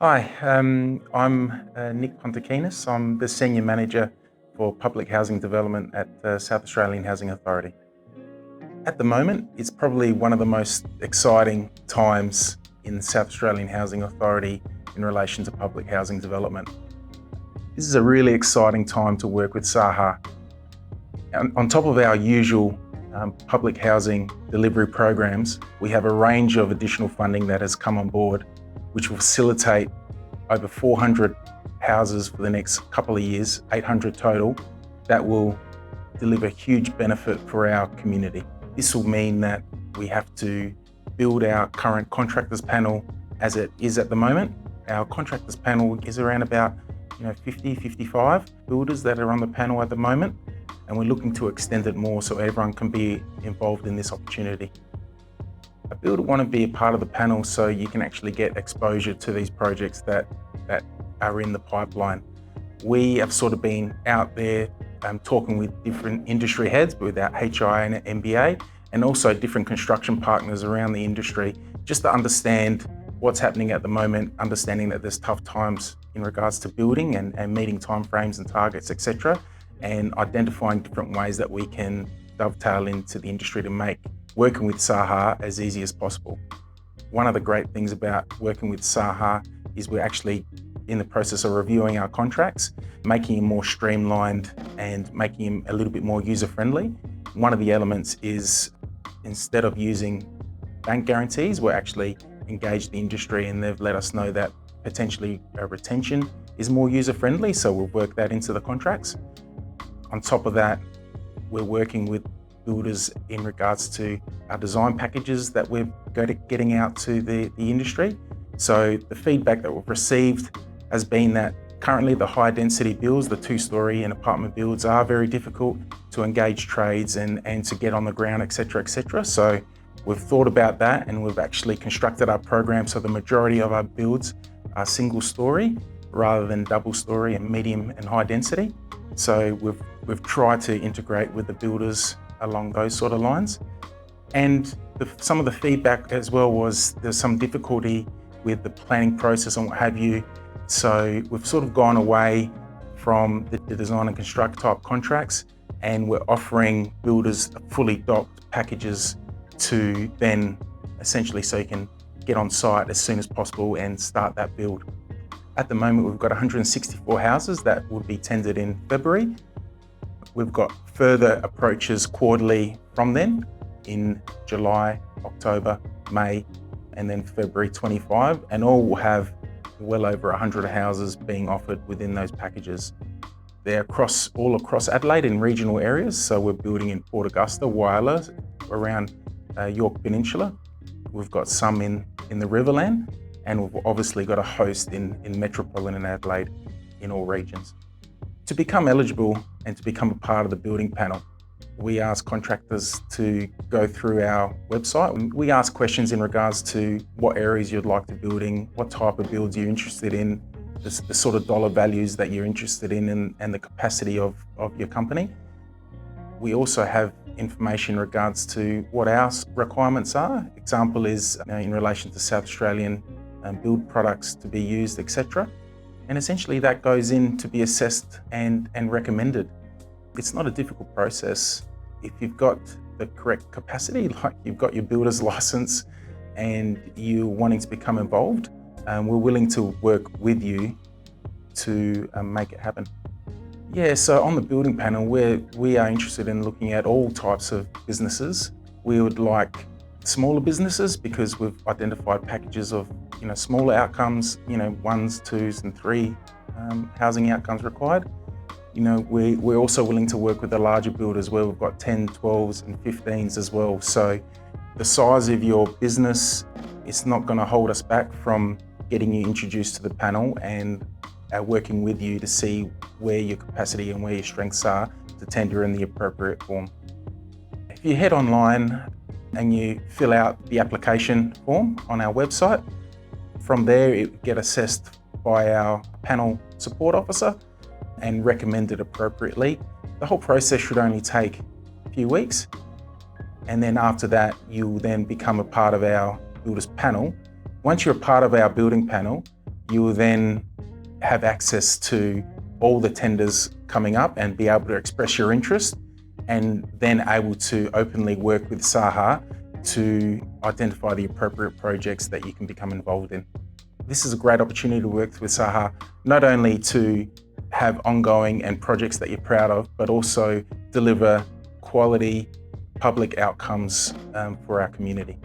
Hi, I'm Nick Pontikinas. I'm the Senior Manager for Public Housing Development at the South Australian Housing Authority. At the moment, it's probably one of the most exciting times in the South Australian Housing Authority in relation to public housing development. This is a really exciting time to work with SAHA. On top of our usual public housing delivery programs, we have a range of additional funding that has come on board, which will facilitate over 400 houses for the next couple of years, 800 total, that will deliver huge benefit for our community. This will mean that we have to build our current contractors panel as it is at the moment. Our contractors panel is around about 50, 55 builders that are on the panel at the moment, and we're looking to extend it more so everyone can be involved in this opportunity. A builder want to be a part of the panel so you can actually get exposure to these projects that are in the pipeline. We have sort of been out there talking with different industry heads, with our HI and MBA, and also different construction partners around the industry, just to understand what's happening at the moment, understanding that there's tough times in regards to building and meeting timeframes and targets, etc., and identifying different ways that we can dovetail into the industry to make working with SAHA as easy as possible. One of the great things about working with SAHA is we're actually in the process of reviewing our contracts, making them more streamlined and making them a little bit more user-friendly. One of the elements is, instead of using bank guarantees, we're actually engaged the industry, and they've let us know that potentially a retention is more user-friendly, so we'll work that into the contracts. On top of that, we're working with builders in regards to our design packages that we're getting out to the industry. So the feedback that we've received has been that currently the high density builds, the 2-story and apartment builds, are very difficult to engage trades and to get on the ground, etc., etc. So we've thought about that, and we've actually constructed our program so the majority of our builds are single story rather than double story and medium and high density. So we've tried to integrate with the builders along those sort of lines. And some of the feedback as well was there's some difficulty with the planning process and what have you. So we've sort of gone away from the design and construct type contracts, and we're offering builders fully docked packages to then essentially so you can get on site as soon as possible and start that build. At the moment, we've got 164 houses that will be tendered in February. We've got further approaches quarterly from then in July, October, May, and then February 25, and all will have well over 100 houses being offered within those packages. They're all across Adelaide in regional areas, so we're building in Port Augusta, Whyalla, around York Peninsula. We've got some in the Riverland, and we've obviously got a host in metropolitan Adelaide in all regions. To become eligible and to become a part of the building panel, we ask contractors to go through our website. We ask questions in regards to what areas you'd like to build in, what type of builds you're interested in, the sort of dollar values that you're interested in, and the capacity of your company. We also have information in regards to what our requirements are. Example is in relation to South Australian build products to be used, etc. And essentially that goes in to be assessed and recommended. It's not a difficult process. If you've got the correct capacity, like you've got your builder's license and you're wanting to become involved, we're willing to work with you to make it happen. Yeah, so on the building panel, we are interested in looking at all types of businesses. We would like smaller businesses because we've identified packages of smaller outcomes, 1s, 2s and 3 housing outcomes required. We're also willing to work with the larger builders where we've got 10, 12s and 15s as well. So the size of your business is not going to hold us back from getting you introduced to the panel and working with you to see where your capacity and where your strengths are to tender in the appropriate form. If you head online and you fill out the application form on our website, from there it will get assessed by our panel support officer and recommended appropriately. The whole process should only take a few weeks, and then after that you'll then become a part of our builders panel. Once you're a part of our building panel, you will then have access to all the tenders coming up and be able to express your interest, and then able to openly work with SAHA to identify the appropriate projects that you can become involved in. This is a great opportunity to work with SAHA, not only to have ongoing and projects that you're proud of, but also deliver quality public outcomes for our community.